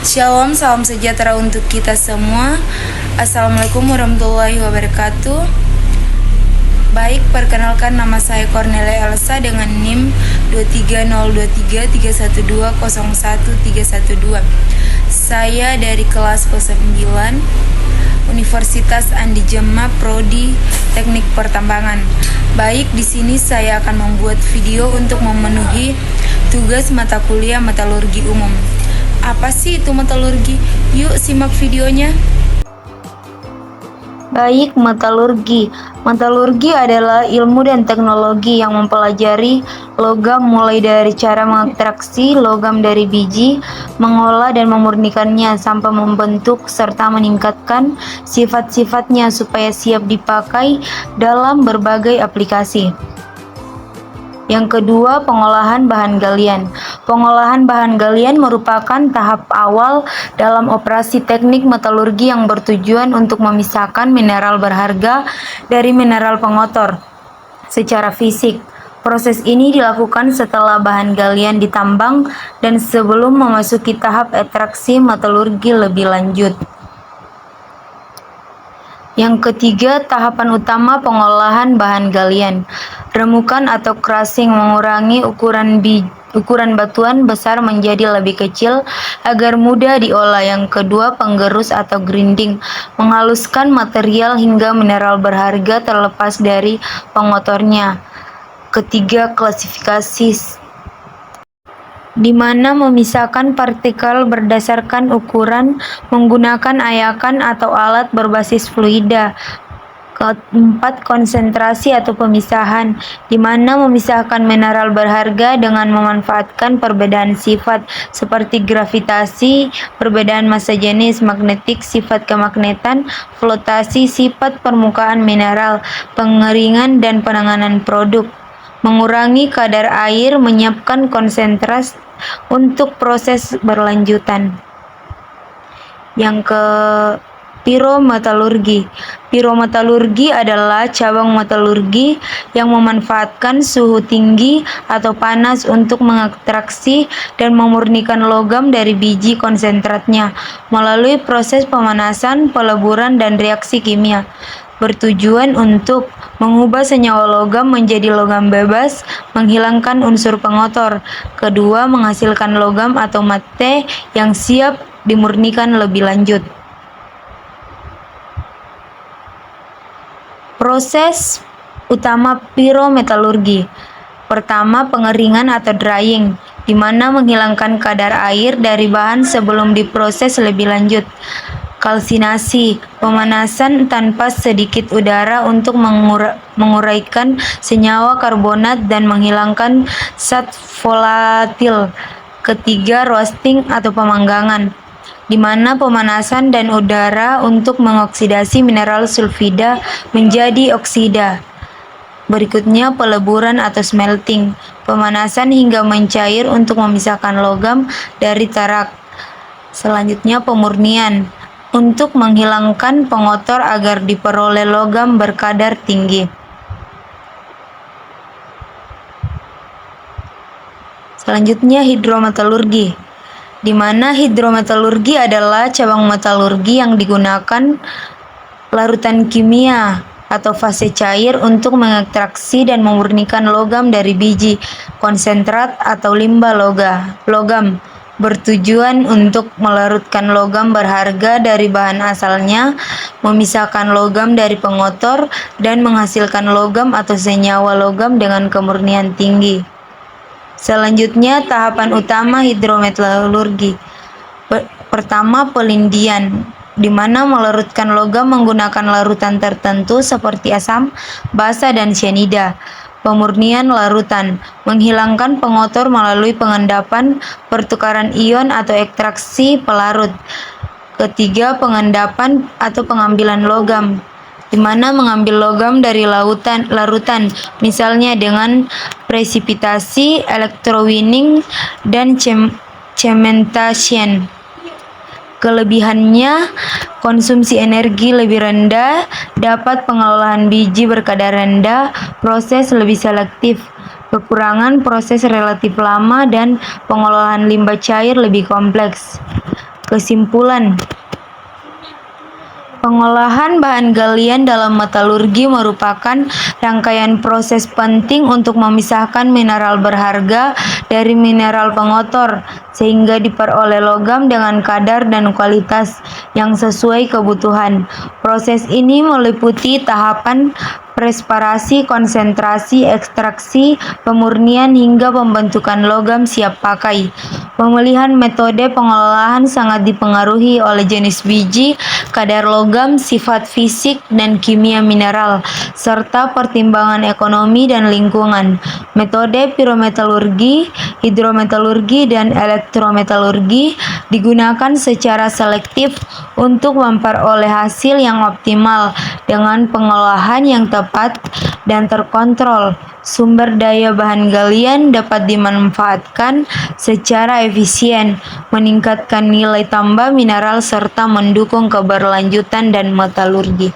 Shalom, salam sejahtera untuk kita semua. Assalamualaikum warahmatullahi wabarakatuh. Baik, perkenalkan nama saya Cornelia Elsa dengan NIM 2302331201312. Saya dari kelas 9 Universitas Andi Jema, Prodi Teknik Pertambangan. Baik, di sini saya akan membuat video untuk memenuhi tugas mata kuliah metalurgi umum. Apa sih itu metalurgi? Yuk simak videonya. Baik, metalurgi. Metalurgi adalah ilmu dan teknologi yang mempelajari logam mulai dari cara mengekstraksi logam dari biji, mengolah dan memurnikannya sampai membentuk serta meningkatkan sifat-sifatnya supaya siap dipakai dalam berbagai aplikasi. Yang kedua, pengolahan bahan galian. Pengolahan bahan galian merupakan tahap awal dalam operasi teknik metalurgi yang bertujuan untuk memisahkan mineral berharga dari mineral pengotor secara fisik. Proses ini dilakukan setelah bahan galian ditambang dan sebelum memasuki tahap ekstraksi metalurgi lebih lanjut. Yang ketiga, tahapan utama pengolahan bahan galian. Remukan atau crushing mengurangi ukuran batuan besar menjadi lebih kecil agar mudah diolah. Yang kedua, penggerus atau grinding, menghaluskan material hingga mineral berharga terlepas dari pengotornya. Ketiga, klasifikasi, di mana memisahkan partikel berdasarkan ukuran menggunakan ayakan atau alat berbasis fluida. Keempat, konsentrasi atau pemisahan, di mana memisahkan mineral berharga dengan memanfaatkan perbedaan sifat seperti gravitasi, perbedaan massa jenis, magnetik, sifat kemagnetan, flotasi, sifat permukaan mineral, pengeringan dan penanganan produk. Mengurangi kadar air, menyiapkan konsentrat untuk proses berlanjutan. Yang ke pirometalurgi. Pirometalurgi adalah cabang metalurgi yang memanfaatkan suhu tinggi atau panas untuk mengekstraksi dan memurnikan logam dari biji konsentratnya melalui proses pemanasan, peleburan, dan reaksi kimia. Bertujuan untuk mengubah senyawa logam menjadi logam bebas, menghilangkan unsur pengotor. Kedua, menghasilkan logam atau mate yang siap dimurnikan lebih lanjut. Proses utama pirometalurgi. Pertama, pengeringan atau drying, di mana menghilangkan kadar air dari bahan sebelum diproses lebih lanjut. Kalsinasi, pemanasan tanpa sedikit udara untuk menguraikan senyawa karbonat dan menghilangkan zat volatil. Ketiga, roasting atau pemanggangan, di mana pemanasan dan udara untuk mengoksidasi mineral sulfida menjadi oksida. Berikutnya, peleburan atau smelting, pemanasan hingga mencair untuk memisahkan logam dari tarak. Selanjutnya, pemurnian, untuk menghilangkan pengotor agar diperoleh logam berkadar tinggi. Selanjutnya, hidrometalurgi, di mana hidrometalurgi adalah cabang metalurgi yang digunakan larutan kimia atau fase cair untuk mengekstraksi dan memurnikan logam dari biji, konsentrat atau limbah logam. Bertujuan untuk melarutkan logam berharga dari bahan asalnya, memisahkan logam dari pengotor, dan menghasilkan logam atau senyawa logam dengan kemurnian tinggi. Selanjutnya, tahapan utama hidrometalurgi. Pertama, pelindian, di mana melarutkan logam menggunakan larutan tertentu seperti asam, basa, dan cyanida. Pemurnian larutan, menghilangkan pengotor melalui pengendapan, pertukaran ion atau ekstraksi pelarut. Ketiga, pengendapan atau pengambilan logam, di mana mengambil logam dari larutan, misalnya dengan presipitasi, electrowinning, dan cementation. Kelebihannya, konsumsi energi lebih rendah, dapat pengolahan biji berkadar rendah, proses lebih selektif. Kekurangan, proses relatif lama, dan pengolahan limbah cair lebih kompleks. Kesimpulan, pengolahan bahan galian dalam metalurgi merupakan rangkaian proses penting untuk memisahkan mineral berharga dari mineral pengotor, sehingga diperoleh logam dengan kadar dan kualitas yang sesuai kebutuhan. Proses ini meliputi tahapan presparasi, konsentrasi, ekstraksi, pemurnian, hingga pembentukan logam siap pakai. Pemilihan metode pengolahan sangat dipengaruhi oleh jenis biji, kadar logam, sifat fisik dan kimia mineral, serta pertimbangan ekonomi dan lingkungan. Metode pirometalurgi, hidrometalurgi, dan elektrometalurgi digunakan secara selektif untuk memperoleh hasil yang optimal dengan pengolahan yang tepat dan terkontrol. Sumber daya bahan galian dapat dimanfaatkan secara efisien, meningkatkan nilai tambah mineral serta mendukung keberlanjutan dan metalurgi.